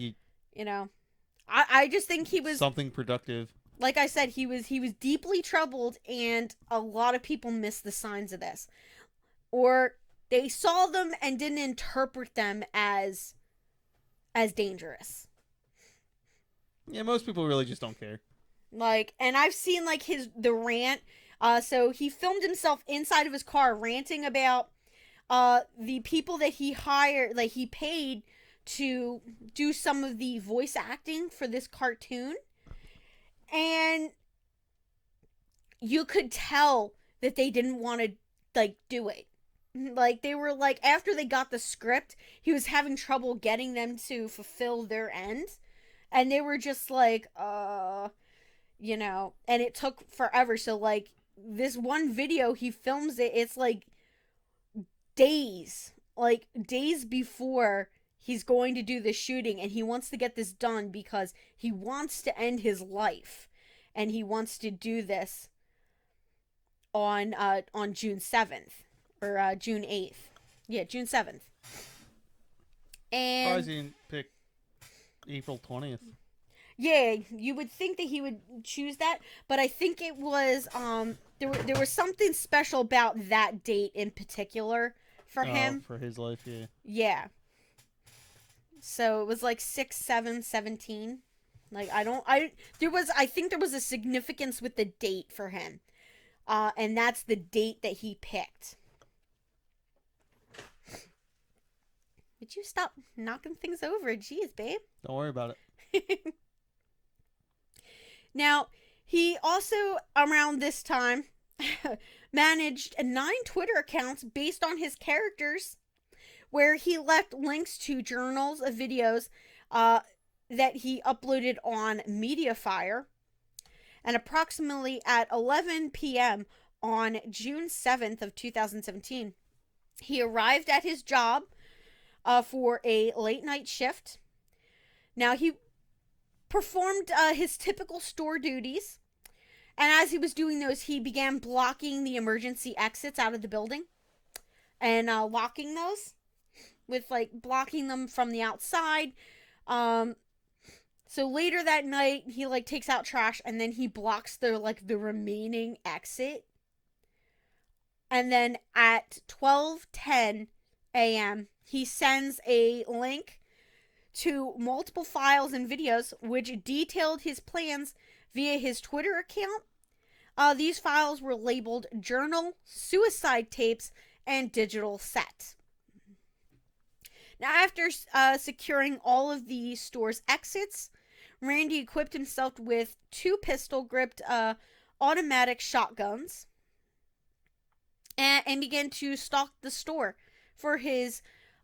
I just think he was something productive. Like I said, he was deeply troubled, and a lot of people missed the signs of this, or they saw them and didn't interpret them as dangerous. Yeah, most people really just don't care. Like, and I've seen like the rant. So he filmed himself inside of his car ranting about the people that he hired, like he paid to do some of the voice acting for this cartoon. And you could tell that they didn't want to like do it. Like, they were like, after they got the script, he was having trouble getting them to fulfill their end. And they were just like, and it took forever. So like this one video, he films it. It's like days before he's going to do the shooting, and he wants to get this done because he wants to end his life, and he wants to do this on June 7th or June 8th. Yeah, June 7th. And surprised he didn't pick April 20th. Yeah, you would think that he would choose that, but I think it was there was something special about that date in particular for him. For his life, yeah. Yeah. So it was like 6/7/17. Like I think there was a significance with the date for him. And that's the date that he picked. Would you stop knocking things over? Jeez, babe. Don't worry about it. Now, he also, around this time, managed 9 Twitter accounts based on his characters, where he left links to journals of videos that he uploaded on Mediafire. And approximately at 11 p.m. on June 7th of 2017, he arrived at his job for a late night shift. Now, he performed his typical store duties, and as he was doing those, he began blocking the emergency exits out of the building and locking those with like blocking them from the outside. So later that night, he like takes out trash, and then he blocks the remaining exit. And then at 12:10 a.m., he sends a link to multiple files and videos which detailed his plans via his Twitter account. These files were labeled journal, suicide tapes, and digital set. Now, after securing all of the store's exits, Randy equipped himself with 2 pistol-gripped automatic shotguns and began to stalk the store for his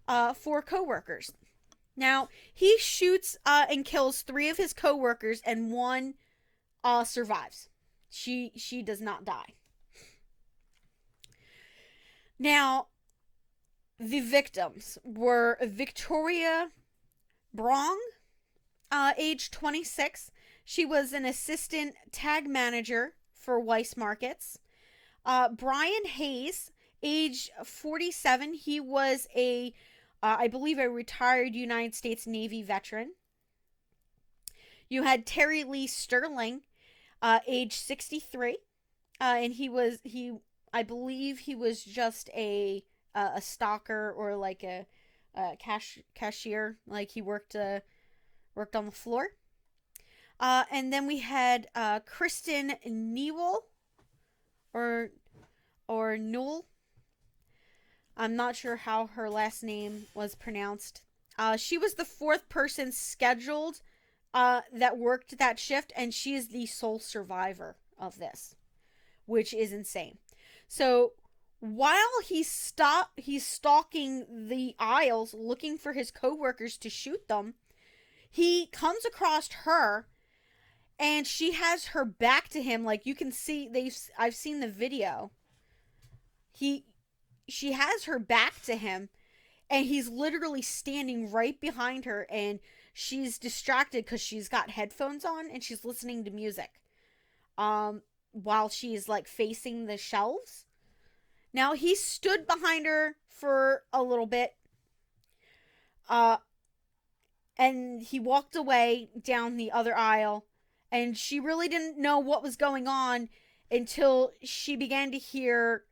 4 coworkers. Now, he shoots and kills 3 of his coworkers, and 1 survives. She does not die. Now, the victims were Victoria Brong, age 26. She was an assistant tag manager for Weiss Markets. Brian Hayes, age 47. He was I believe, a retired United States Navy veteran. You had Terry Lee Sterling, age 63. And I believe he was just a stalker, or like a cashier. Like he worked on the floor. And then we had Kristen Newell, or Newell. I'm not sure how her last name was pronounced. She was the fourth person scheduled that worked that shift, and she is the sole survivor of this, which is insane. So while he's stalking the aisles looking for his coworkers to shoot them, he comes across her, and she has her back to him. Like, you can see, I've seen the video. She has her back to him, and he's literally standing right behind her, and she's distracted because she's got headphones on and she's listening to music while she's like facing the shelves. Now, he stood behind her for a little bit, and he walked away down the other aisle, and she really didn't know what was going on until she began to hear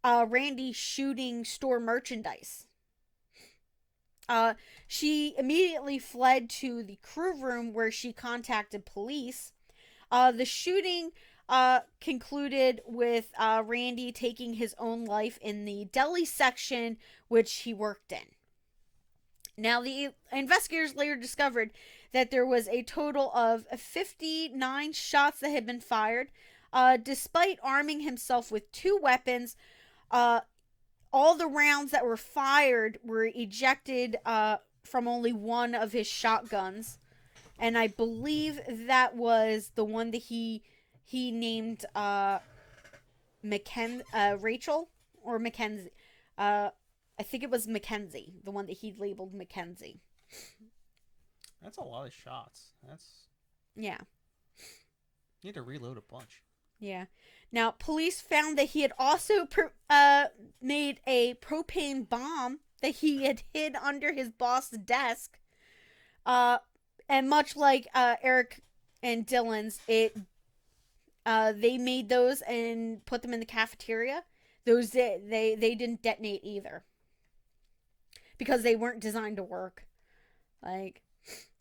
Randy shooting store merchandise. She immediately fled to the crew room, where she contacted police. The shooting concluded with Randy taking his own life in the deli section which he worked in. Now, the investigators later discovered that there was a total of 59 shots that had been fired. Despite arming himself with 2 weapons, all the rounds that were fired were ejected from only one of his shotguns. And I believe that was the one that he named Rachel or Mackenzie. I think it was Mackenzie, the one that he labeled Mackenzie. That's a lot of shots. Yeah. You need to reload a bunch. Yeah. Now, police found that he had also made a propane bomb that he had hid under his boss's desk. And much like Eric and Dylan's, they made those and put them in the cafeteria. Those they didn't detonate either, because they weren't designed to work.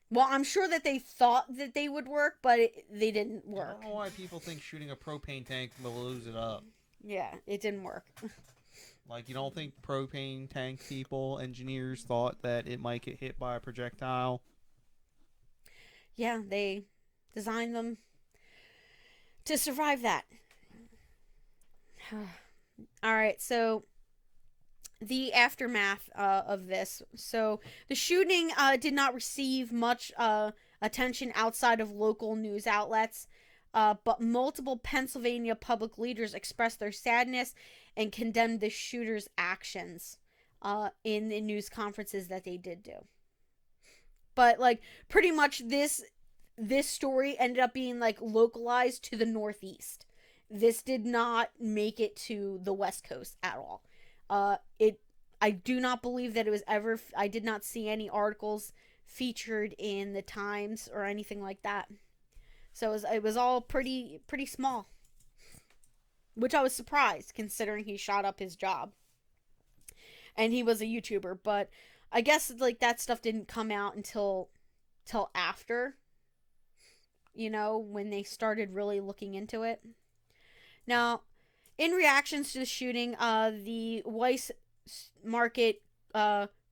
Well, I'm sure that they thought that they would work, but they didn't work. I don't know why people think shooting a propane tank will lose it up. Yeah, it didn't work. Like, you don't think propane tank people, engineers, thought that it might get hit by a projectile? Yeah, they designed them to survive that. All right, so the aftermath of this. So the shooting did not receive much attention outside of local news outlets, but multiple Pennsylvania public leaders expressed their sadness and condemned the shooter's actions in the news conferences that they did do. But like, pretty much this story ended up being like localized to the Northeast. This did not make it to the West Coast at all. I do not believe that it was ever. I did not see any articles featured in the Times or anything like that. So it was all pretty small, which I was surprised considering he shot up his job and he was a YouTuber. But I guess like that stuff didn't come out until after, when they started really looking into it. Now, in reactions to the shooting, the Weiss Market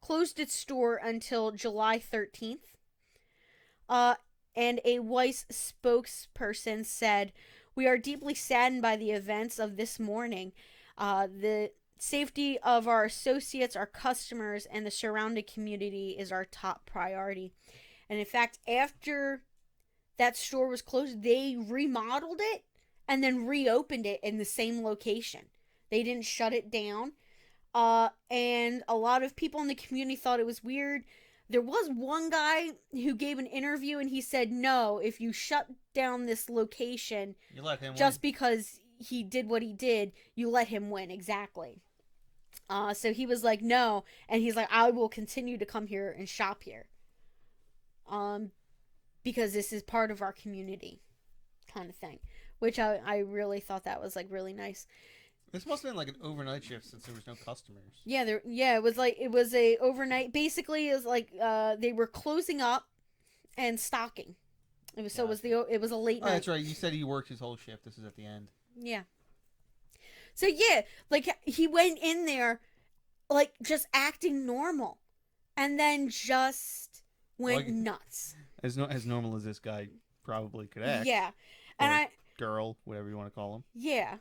closed its store until July 13th. And a Weiss spokesperson said, "We are deeply saddened by the events of this morning. The safety of our associates, our customers, and the surrounding community is our top priority." And in fact, after that store was closed, they remodeled it and then reopened it in the same location. They didn't shut it down. And a lot of people in the community thought it was weird. There was one guy who gave an interview and he said, no, if you shut down this location You let him just win. because he did what he did, you let him win. Exactly. So he was like, no. And he's like, I will continue to come here and shop here. Because this is part of our community kind of thing. Which I really thought that was like really nice. This must have been like an overnight shift since there was no customers. Yeah, it was a overnight. Basically, it was like they were closing up and stocking. It was a late night. That's right. You said he worked his whole shift. This is at the end. Yeah. So yeah, like he went in there, like just acting normal, and then just went nuts. As normal as this guy probably could act. Yeah, and girl, whatever you want to call him. Yeah.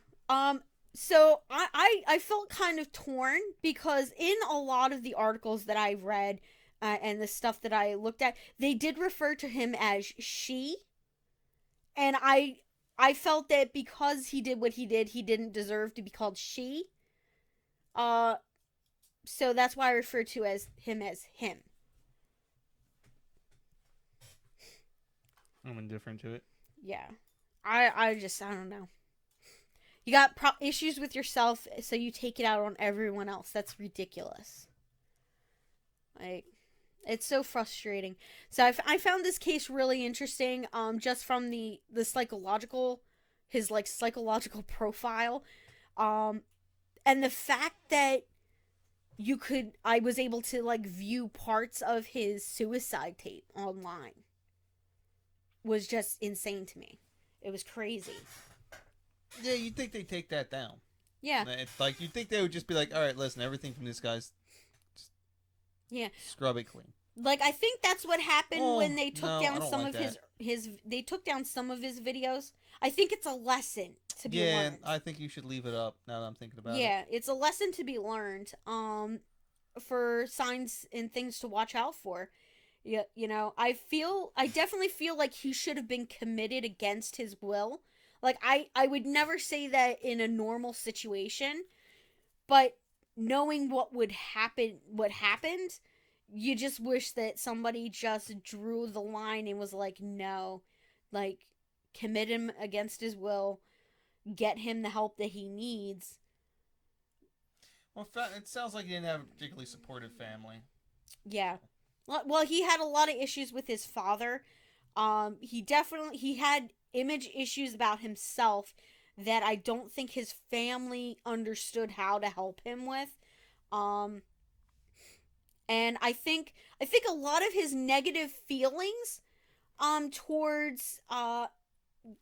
So I felt kind of torn because in a lot of the articles that I read and the stuff that I looked at, they did refer to him as she. And I felt that because he did what he did, he didn't deserve to be called she. So that's why I refer to him as him. I'm indifferent to it. Yeah. I don't know. You got issues with yourself, so you take it out on everyone else. That's ridiculous. Like, it's so frustrating. So I found this case really interesting. Just from the psychological, his like psychological profile, and the fact that I was able to like view parts of his suicide tape online was just insane to me. It was crazy. Yeah, you'd think they'd take that down. Yeah. It's like, you'd think they would just be like, all right, listen, everything from this guy's scrub it clean. Like, I think that's what happened when they took down some like of his they took down some of his videos. I think it's a lesson to be learned. Yeah, I think you should leave it up now that I'm thinking about it. Yeah, it's a lesson to be learned. For signs and things to watch out for. Yeah, you know, I definitely feel like he should have been committed against his will. Like, I would never say that in a normal situation, but knowing what happened, you just wish that somebody just drew the line and was like, no, like, commit him against his will, get him the help that he needs. Well, it sounds like he didn't have a particularly supportive family. Yeah. Well, he had a lot of issues with his father. He had image issues about himself that I don't think his family understood how to help him with. And I think a lot of his negative feelings towards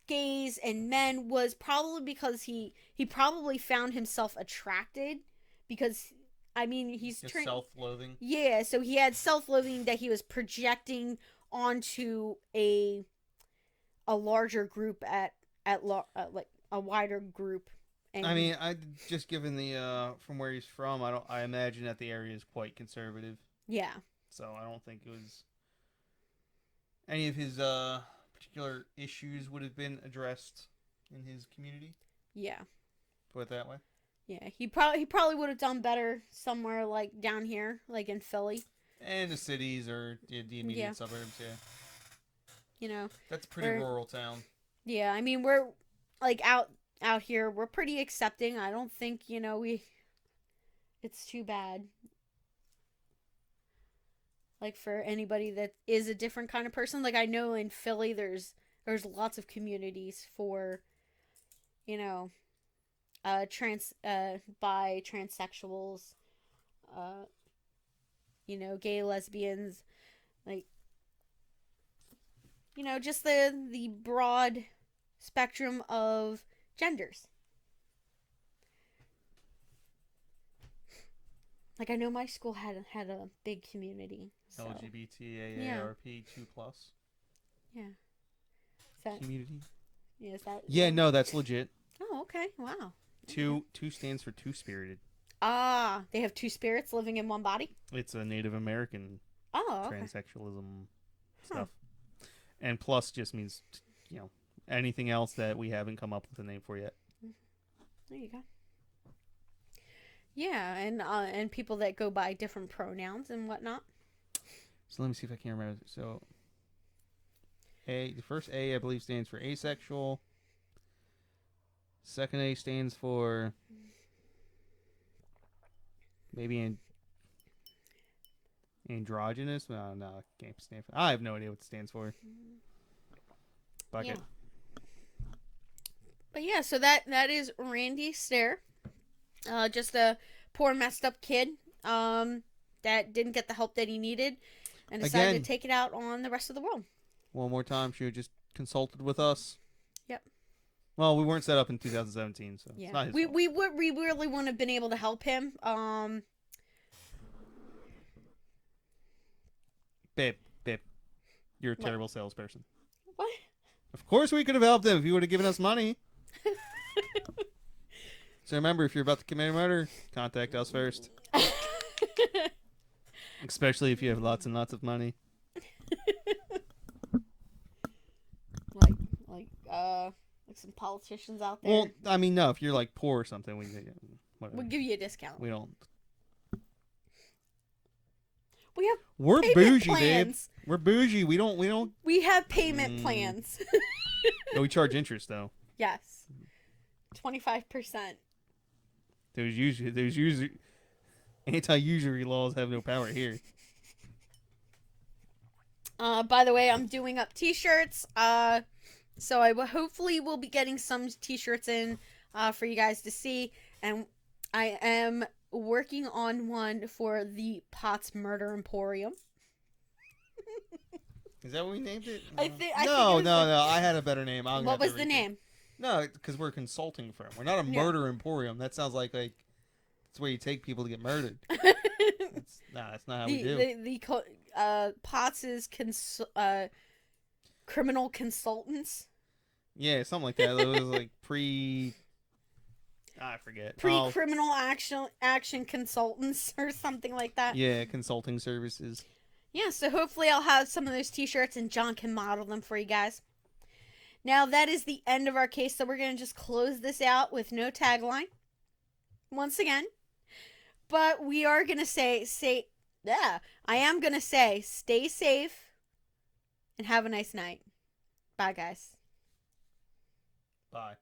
gays and men was probably because he probably found himself attracted because I mean he's self-loathing. Yeah, so he had self-loathing that he was projecting onto a larger group like a wider group. And I mean, I just given the from where he's from, I imagine that the area is quite conservative. Yeah. So I don't think it was any of his particular issues would have been addressed in his community. Yeah. Put it that way. Yeah, he probably would have done better somewhere like down here, like in Philly. And the cities or the immediate suburbs, yeah. You know. That's a pretty rural town. Yeah, I mean we're like out here, we're pretty accepting. I don't think, you know, it's too bad. Like for anybody that is a different kind of person. Like I know in Philly there's lots of communities for, you know, bi, transsexuals, you know, gay, lesbians, like, you know, just the broad spectrum of genders. Like I know my school had a big community. So. LGBTAARP 2+. Yeah. Is that, community. Yeah, is that? Yeah, no, that's legit. Oh, okay. Wow. Two stands for two-spirited. Ah, they have two spirits living in one body? It's a Native American transsexualism stuff. And plus just means, you know, anything else that we haven't come up with a name for yet. There you go. Yeah, and people that go by different pronouns and whatnot. So let me see if I can remember. So the first A I believe stands for asexual. Second A stands for maybe androgynous. No, no, can't stand for. I have no idea what it stands for. Bucket. Yeah. But yeah, so that is Randy Stair. Just a poor messed up kid that didn't get the help that he needed and decided Again, to take it out on the rest of the world. One more time, she just consulted with us. Yep. Well, we weren't set up in 2017, so Yeah. it's not his we fault. we really wouldn't have been able to help him. Babe, you're a terrible salesperson. What? Of course we could have helped him if you would have given us money. So remember, if you're about to commit a murder, contact us first. Especially if you have lots and lots of money. like some politicians out there. Well, I mean, no, if you're like poor or something, We'll give you a discount. We don't. We have We're payment bougie, plans. babe. We're bougie. We don't. We have payment plans. No, we charge interest though. Yes. 25%. There's usually anti-usury laws have no power here. By the way, I'm doing up t-shirts. So I hopefully will be getting some t-shirts in for you guys to see, and I am working on one for the Potts Murder Emporium. Is that what we named it? I think No. I had a better name. What was the name? No, because we're a consulting firm. We're not a murder emporium. That sounds like it's where you take people to get murdered. That's not how we do. The Potts is criminal consultants. Yeah, something like that. It was like I forget. Pre-criminal action consultants or something like that. Yeah, consulting services. Yeah, so hopefully I'll have some of those t-shirts and John can model them for you guys. Now that is the end of our case, so we're going to just close this out with no tagline. Once again. But we are going to I am going to say, stay safe and have a nice night. Bye, guys. Bye.